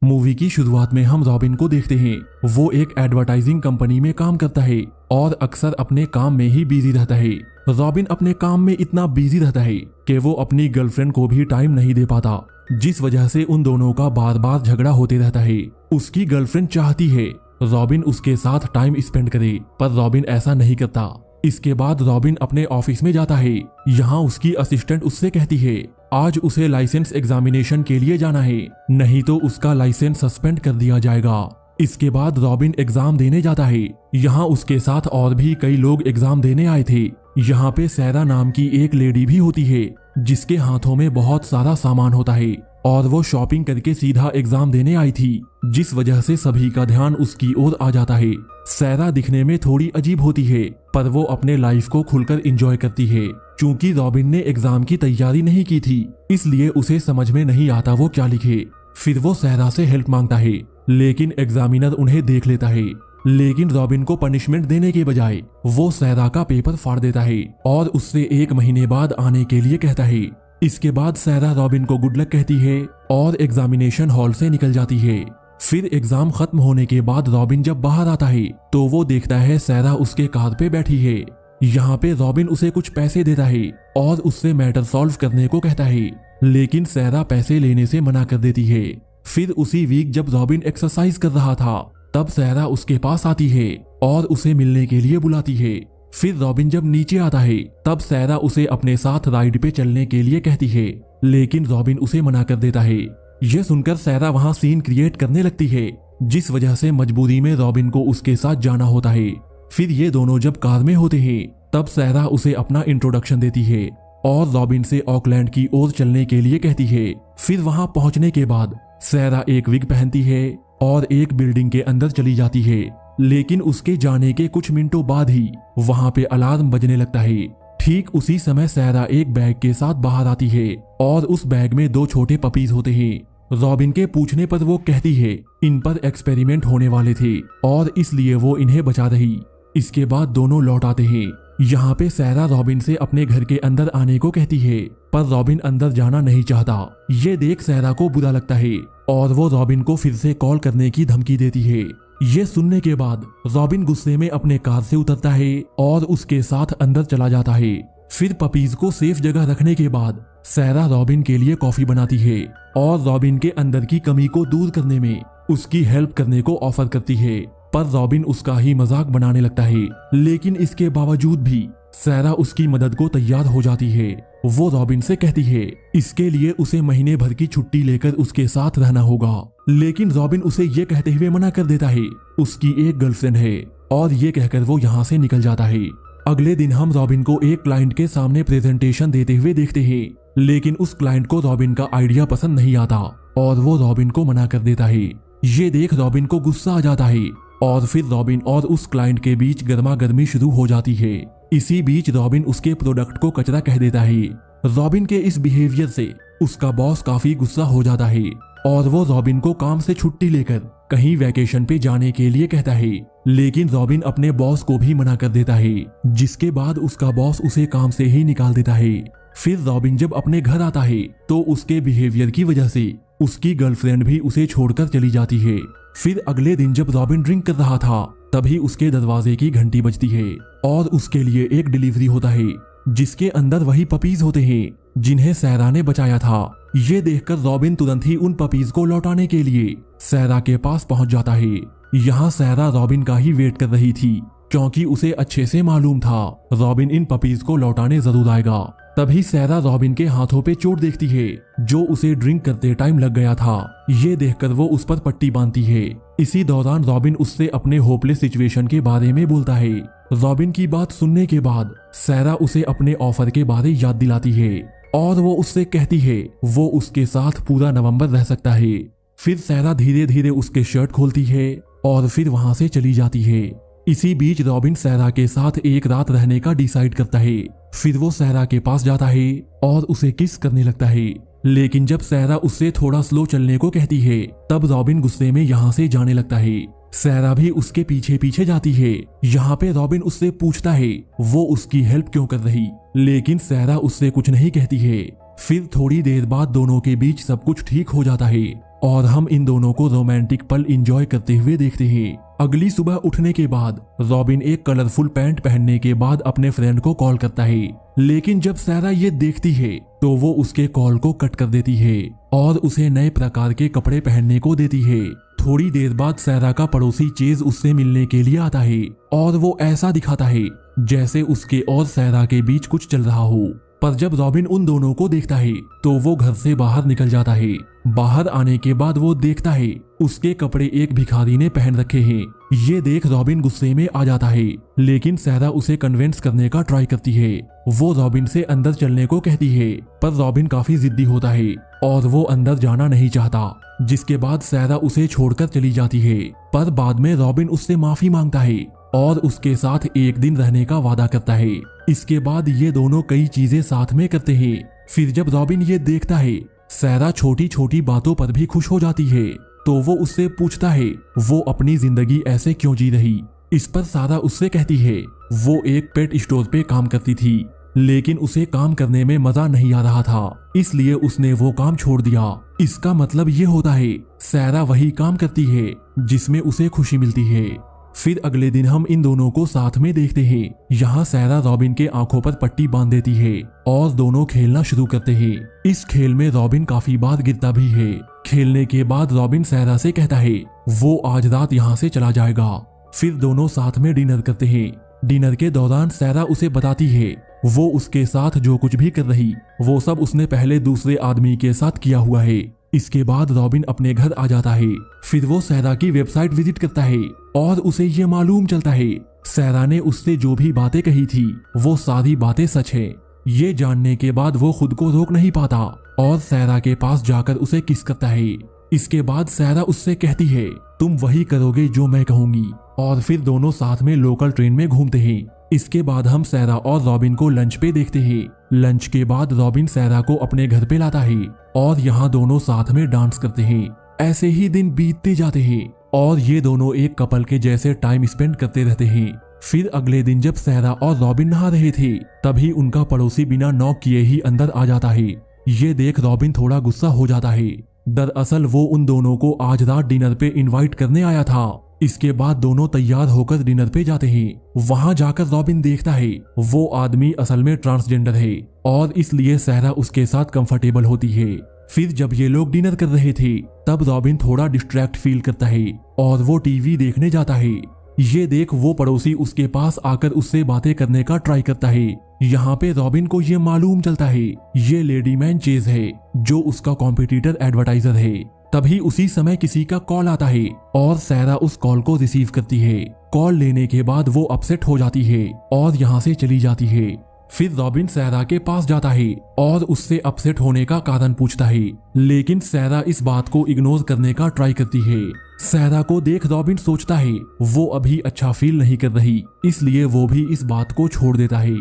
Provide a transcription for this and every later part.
Movie की शुरुआत में हम रॉबिन को देखते हैं। वो एक एडवर्टाइजिंग कंपनी में काम करता है और अक्सर अपने काम में ही बिजी रहता है। रॉबिन अपने काम में इतना बिजी रहता है कि वो अपनी गर्लफ्रेंड को भी टाइम नहीं दे पाता, जिस वजह से उन दोनों का बार बार झगड़ा होते रहता है। उसकी गर्लफ्रेंड चाहती है रॉबिन उसके साथ टाइम स्पेंड करे, पर रॉबिन ऐसा नहीं करता। इसके बाद रॉबिन अपने ऑफिस में जाता है। यहाँ उसकी असिस्टेंट उससे कहती है आज उसे लाइसेंस एग्जामिनेशन के लिए जाना है, नहीं तो उसका लाइसेंस सस्पेंड कर दिया जाएगा। इसके बाद रॉबिन एग्जाम देने जाता है। यहाँ उसके साथ और भी कई लोग एग्जाम देने आए थे। यहाँ पे सैरा नाम की एक लेडी भी होती है जिसके हाथों में बहुत सारा सामान होता है और वो शॉपिंग करके सीधा एग्जाम देने आई थी, जिस वजह से सभी का ध्यान उसकी ओर आ जाता है। सैरा दिखने में थोड़ी अजीब होती है, पर वो अपने लाइफ को खुलकर एंजॉय करती है। क्योंकि रॉबिन ने एग्जाम की तैयारी नहीं की थी, इसलिए उसे समझ में नहीं आता वो क्या लिखे। फिर वो सैरा से हेल्प मांगता है, लेकिन एग्जामिनर उन्हें देख लेता है। लेकिन रॉबिन को पनिशमेंट देने के बजाय वो सैरा का पेपर फाड़ देता है और उससे 1 महीने बाद आने के लिए कहता है। इसके बाद सैरा रॉबिन को गुड लक कहती है और एग्जामिनेशन हॉल से निकल जाती है। फिर एग्जाम खत्म होने के बाद रॉबिन जब बाहर आता है तो वो देखता है सैरा उसके कार पे बैठी है। यहाँ पे रॉबिन उसे कुछ पैसे देता है और उससे मैटर सॉल्व करने को कहता है, लेकिन सैरा पैसे लेने से मना कर देती है। फिर उसी वीक जब रॉबिन एक्सरसाइज कर रहा था, तब सैरा उसके पास आती है और उसे मिलने के लिए बुलाती है। फिर रॉबिन जब नीचे आता है, तब सैरा उसे अपने साथ राइड पे चलने के लिए कहती है, लेकिन रॉबिन उसे मना कर देता है। यह सुनकर सैरा वहां सीन क्रिएट करने लगती है, जिस वजह से मजबूरी में रॉबिन को उसके साथ जाना होता है। फिर ये दोनों जब कार में होते हैं, तब सैरा उसे अपना इंट्रोडक्शन देती है और रॉबिन से ऑकलैंड की ओर चलने के लिए कहती है। फिर वहां पहुंचने के बाद सैरा एक विग पहनती है और एक बिल्डिंग के अंदर चली जाती है, लेकिन उसके जाने के कुछ मिनटों बाद ही वहां पे अलार्म बजने लगता है। ठीक उसी समय सैरा एक बैग के साथ बाहर आती है और उस बैग में 2 छोटे पपीज होते हैं। रॉबिन के पूछने पर वो कहती है इन पर एक्सपेरिमेंट होने वाले थे और इसलिए वो इन्हें बचा रही। इसके बाद दोनों लौट आते हैं। यहाँ पे सैरा रॉबिन से अपने घर के अंदर आने को कहती है, पर रॉबिन अंदर जाना नहीं चाहता। ये देख सैरा को बुरा लगता है और वो रॉबिन को फिर से कॉल करने की धमकी देती है। ये सुनने के बाद रॉबिन गुस्से में अपने कार से उतरता है और उसके साथ अंदर चला जाता है। फिर पपीज को सेफ जगह रखने के बाद सैरा रॉबिन के लिए कॉफी बनाती है और रॉबिन के अंदर की कमी को दूर करने में उसकी हेल्प करने को ऑफर करती है, पर रॉबिन उसका ही मजाक बनाने लगता है। लेकिन इसके बावजूद भी सैरा उसकी मदद को तैयार हो जाती है। वो रॉबिन से कहती है इसके लिए उसे महीने भर की छुट्टी लेकर उसके साथ रहना होगा, लेकिन रॉबिन उसे ये कहते हुए मना कर देता है उसकी एक गर्लफ्रेंड है, और ये कहकर वो यहाँ से निकल जाता है। अगले दिन हम रॉबिन को एक क्लाइंट के सामने प्रेजेंटेशन देते हुए देखते हैं, लेकिन उस क्लाइंट को रॉबिन का आइडिया पसंद नहीं आता और वो रॉबिन को मना कर देता है। ये देख रॉबिन को गुस्सा आ जाता है और फिर रॉबिन और उस क्लाइंट के बीच गर्मा गर्मी शुरू हो जाती है। इसी बीच रॉबिन उसके प्रोडक्ट को कचरा कह देता है। रॉबिन के इस बिहेवियर से उसका बॉस काफी गुस्सा हो जाता है और वो रॉबिन को काम से छुट्टी लेकर कहीं वैकेशन पे जाने के लिए कहता है, लेकिन रॉबिन अपने बॉस को भी मना कर देता है, जिसके बाद उसका बॉस उसे काम से ही निकाल देता है। फिर रॉबिन जब अपने घर आता है तो उसके बिहेवियर की वजह से उसकी गर्लफ्रेंड भी उसे छोड़कर चली जाती है। फिर अगले दिन जब रॉबिन ड्रिंक कर रहा था, तभी उसके दरवाजे की घंटी बजती है और उसके लिए एक डिलीवरी होता है, जिसके अंदर वही पपीज होते हैं जिन्हें सैरा ने बचाया था। ये देखकर रॉबिन तुरंत ही उन पपीज को लौटाने के लिए सैरा के पास पहुंच जाता है। यहाँ सैरा रॉबिन का ही वेट कर रही थी, क्योंकि उसे अच्छे से मालूम था रॉबिन इन पपीज को लौटाने जरूर आएगा। तभी सैरा रॉबिन के हाथों पे चोट देखती है जो उसे ड्रिंक करते टाइम लग गया था। ये देखकर वो उस पर पट्टी बांधती है। इसी दौरान रॉबिन उससे अपने होपलेस सिचुएशन के बारे में बोलता है। रॉबिन की बात सुनने के बाद सैरा उसे अपने ऑफर के बारे याद दिलाती है और वो उससे कहती है वो उसके साथ पूरा नवंबर रह सकता है। फिर सैरा धीरे धीरे उसके शर्ट खोलती है और फिर वहां से चली जाती है। इसी बीच रॉबिन सैरा के साथ एक रात रहने का डिसाइड करता है। फिर वो सैरा के पास जाता है और उसे किस करने लगता है, लेकिन जब सैरा उससे थोड़ा स्लो चलने को कहती है, तब रॉबिन गुस्से में यहाँ से जाने लगता है। सैरा भी उसके पीछे पीछे जाती है। यहाँ पे रॉबिन उससे पूछता है वो उसकी हेल्प क्यों कर रही, लेकिन सैरा उससे कुछ नहीं कहती है। फिर थोड़ी देर बाद दोनों के बीच सब कुछ ठीक हो जाता है और हम इन दोनों को रोमांटिक पल एंजॉय करते हुए देखते हैं। अगली सुबह उठने के बाद रॉबिन एक कलरफुल पैंट पहनने के बाद अपने फ्रेंड को कॉल करता है, लेकिन जब सैरा ये देखती है तो वो उसके कॉल को कट कर देती है और उसे नए प्रकार के कपड़े पहनने को देती है। थोड़ी देर बाद सैरा का पड़ोसी चेज उससे मिलने के लिए आता है और वो ऐसा दिखाता है जैसे उसके और सैरा के बीच कुछ चल रहा हो। पर जब रॉबिन उन दोनों को देखता है तो वो घर से बाहर निकल जाता है। बाहर आने के बाद वो देखता है उसके कपड़े एक भिखारी ने पहन रखे हैं। ये देख रॉबिन गुस्से में आ जाता है, लेकिन सैरा उसे कन्विंस करने का ट्राई करती है। वो रॉबिन से अंदर चलने को कहती है, पर रॉबिन काफी जिद्दी होता है और वो अंदर जाना नहीं चाहता, जिसके बाद सैरा उसे छोड़कर चली जाती है। पर बाद में रॉबिन उससे माफी मांगता है और उसके साथ एक दिन रहने का वादा करता है। इसके बाद ये दोनों कई चीजें साथ में करते हैं। फिर जब रॉबिन ये देखता है सैरा छोटी छोटी बातों पर भी खुश हो जाती है, तो वो उससे पूछता है वो अपनी जिंदगी ऐसे क्यों जी रही। इस पर सारा उससे कहती है वो एक पेट स्टोर पे काम करती थी, लेकिन उसे काम करने में मजा नहीं आ रहा था, इसलिए उसने वो काम छोड़ दिया। इसका मतलब ये होता है सैरा वही काम करती है जिसमें उसे खुशी मिलती है। फिर अगले दिन हम इन दोनों को साथ में देखते हैं। यहाँ सैरा रॉबिन के आंखों पर पट्टी बांध देती है और दोनों खेलना शुरू करते हैं। इस खेल में रॉबिन काफी बार गिरता भी है। खेलने के बाद रॉबिन सैरा से कहता है वो आज रात यहाँ से चला जाएगा। फिर दोनों साथ में डिनर करते हैं। डिनर के दौरान सैरा उसे बताती है वो उसके साथ जो कुछ भी कर रही वो सब उसने पहले दूसरे आदमी के साथ किया हुआ है। इसके बाद रॉबिन अपने घर आ जाता है। फिर वो सैरा की वेबसाइट विजिट करता है और उसे ये मालूम चलता है सैरा ने उससे जो भी बातें कही थी वो सारी बातें सच है। ये जानने के बाद वो खुद को रोक नहीं पाता और सैरा के पास जाकर उसे किस करता है। इसके बाद सैरा उससे कहती है तुम वही करोगे जो मैं कहूंगी, और फिर दोनों साथ में लोकल ट्रेन में घूमते हैं। इसके बाद हम सैरा और रॉबिन को लंच पे देखते हैं। लंच के बाद रॉबिन सैरा को अपने घर पे लाता है और यहाँ दोनों साथ में डांस करते हैं। ऐसे ही दिन बीतते जाते हैं और ये दोनों एक कपल के जैसे टाइम स्पेंड करते रहते हैं। फिर अगले दिन जब सैरा और रॉबिन नहा रहे थे तभी उनका पड़ोसी बिना नॉक किए ही अंदर आ जाता है। ये देख रॉबिन थोड़ा गुस्सा हो जाता है। दरअसल वो उन दोनों को आज रात डिनर पे इनवाइट करने आया था। इसके बाद दोनों तैयार होकर डिनर पे जाते हैं। वहां जाकर रॉबिन देखता है वो आदमी असल में ट्रांसजेंडर है और इसलिए सैरा उसके साथ कंफर्टेबल होती है। फिर जब ये लोग डिनर कर रहे थे तब रॉबिन थोड़ा डिस्ट्रैक्ट फील करता है और वो टीवी देखने जाता है। ये देख वो पड़ोसी उसके पास आकर उससे बातें करने का ट्राई करता है। यहाँ पे रॉबिन को ये मालूम चलता है ये लेडीमैन चेज है जो उसका कॉम्पिटिटर एडवर्टाइजर है। तभी उसी समय किसी का कॉल आता है और सैरा उस कॉल को रिसीव करती है। कॉल लेने के बाद वो अपसेट हो जाती है और यहाँ से चली जाती है। फिर रॉबिन सैरा के पास जाता है और उससे अपसेट होने का कारण पूछता है, लेकिन सैरा इस बात को इग्नोर करने का ट्राई करती है। सैरा को देख रॉबिन सोचता है वो अभी अच्छा फील नहीं कर रही, इसलिए वो भी इस बात को छोड़ देता है।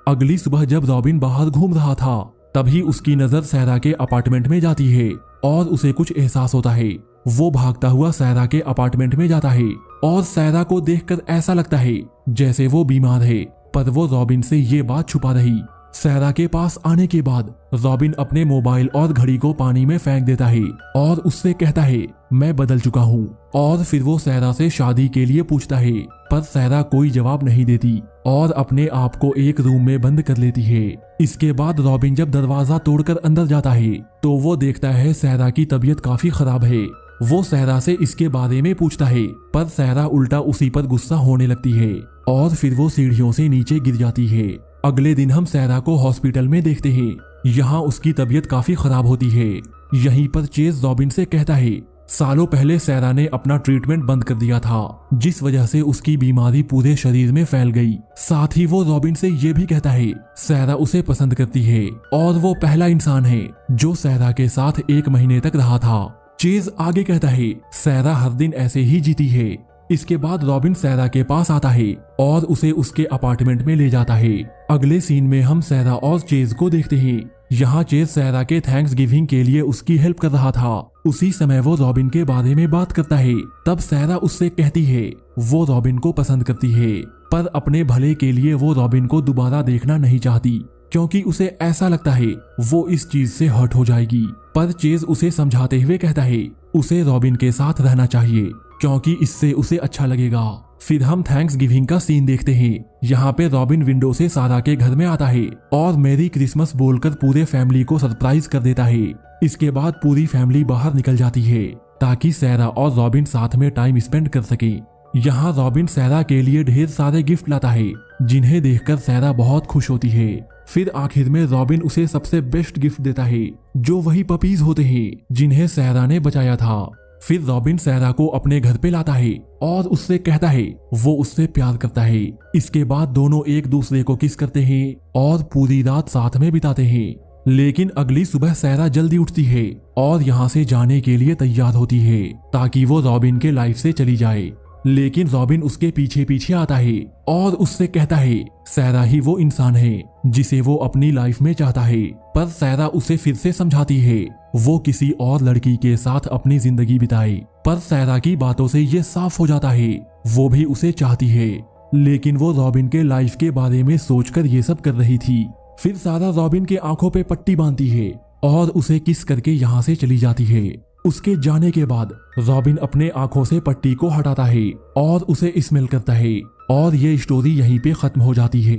अगली सुबह जब रॉबिन बाहर घूम रहा था तभी उसकी नजर सैरा के अपार्टमेंट में जाती है और उसे कुछ एहसास होता है। वो भागता हुआ सैरा के अपार्टमेंट में जाता है और सैरा को देखकर ऐसा लगता है जैसे वो बीमार है, पर वो रॉबिन से ये बात छुपा रही। सैरा के पास आने के बाद रॉबिन अपने मोबाइल और घड़ी को पानी में फेंक देता है और उससे कहता है मैं बदल चुका हूँ, और फिर वो सैरा से शादी के लिए पूछता है, पर सैरा कोई जवाब नहीं देती और अपने आप को एक रूम में बंद कर लेती है। इसके बाद रॉबिन जब दरवाजा तोड़कर अंदर जाता है तो वो देखता है सैरा की तबीयत काफी खराब है। वो सैरा से इसके बारे में पूछता है, पर सैरा उल्टा उसी पर गुस्सा होने लगती है और फिर वो सीढ़ियों से नीचे गिर जाती है। अगले दिन हम सैरा को हॉस्पिटल में देखते हैं। यहाँ उसकी तबीयत काफी खराब होती है। यहीं पर चेज रॉबिन से कहता है सालों पहले सैरा ने अपना ट्रीटमेंट बंद कर दिया था, जिस वजह से उसकी बीमारी पूरे शरीर में फैल गई। साथ ही वो रॉबिन से ये भी कहता है सैरा उसे पसंद करती है और वो पहला इंसान है जो सैरा के साथ 1 महीने तक रहा था। चेज आगे कहता है सैरा हर दिन ऐसे ही जीती है। इसके बाद रॉबिन सैरा के पास आता है और उसे उसके अपार्टमेंट में ले जाता है। अगले सीन में हम सैरा और चेज को देखते हैं। यहाँ चेज सैरा के थैंक्स गिविंग के लिए उसकी हेल्प कर रहा था। उसी समय वो रॉबिन के बारे में बात करता है। तब सैरा उससे कहती है वो रॉबिन को पसंद करती है, पर अपने भले के लिए वो रॉबिन को दोबारा देखना नहीं चाहती, क्योंकि उसे ऐसा लगता है वो इस चीज से हर्ट हो जाएगी। पर चेज उसे समझाते हुए कहता है उसे रॉबिन के साथ रहना चाहिए क्योंकि इससे उसे अच्छा लगेगा। फिर हम थैंक्स गिविंग का सीन देखते हैं। यहाँ पे रॉबिन विंडो से सारा के घर में आता है और मेरी क्रिसमस बोलकर पूरे फैमिली को सरप्राइज कर देता है। इसके बाद पूरी फैमिली बाहर निकल जाती है ताकि सैरा और रॉबिन साथ में टाइम स्पेंड कर सके। यहाँ रॉबिन सैरा के लिए ढेर सारे गिफ्ट लाता है जिन्हें देखकर सैरा बहुत खुश होती है। फिर आखिर में रॉबिन उसे सबसे बेस्ट गिफ्ट देता है जो वही पपीज होते हैं जिन्हें सैरा ने बचाया था। फिर रॉबिन सैरा को अपने घर पे लाता है और उससे कहता है वो उससे प्यार करता है। इसके बाद दोनों एक दूसरे को किस करते हैं और पूरी रात साथ में बिताते हैं। लेकिन अगली सुबह सैरा जल्दी उठती है और यहाँ से जाने के लिए तैयार होती है ताकि वो रॉबिन के लाइफ से चली जाए। लेकिन रॉबिन उसके पीछे पीछे आता है और उससे कहता है सैरा ही वो इंसान है जिसे वो अपनी लाइफ में चाहता है। पर सैरा उसे फिर से समझाती है वो किसी और लड़की के साथ अपनी जिंदगी बिताए। पर सैरा की बातों से ये साफ हो जाता है वो भी उसे चाहती है, लेकिन वो रॉबिन के लाइफ के बारे में सोचकर ये सब कर रही थी। फिर सारा रॉबिन के आंखों पे पट्टी बांधती है और उसे किस करके यहाँ से चली जाती है। उसके जाने के बाद रॉबिन अपने आंखों से पट्टी को हटाता है और उसे स्मेल करता है और ये स्टोरी यहीं पे खत्म हो जाती है।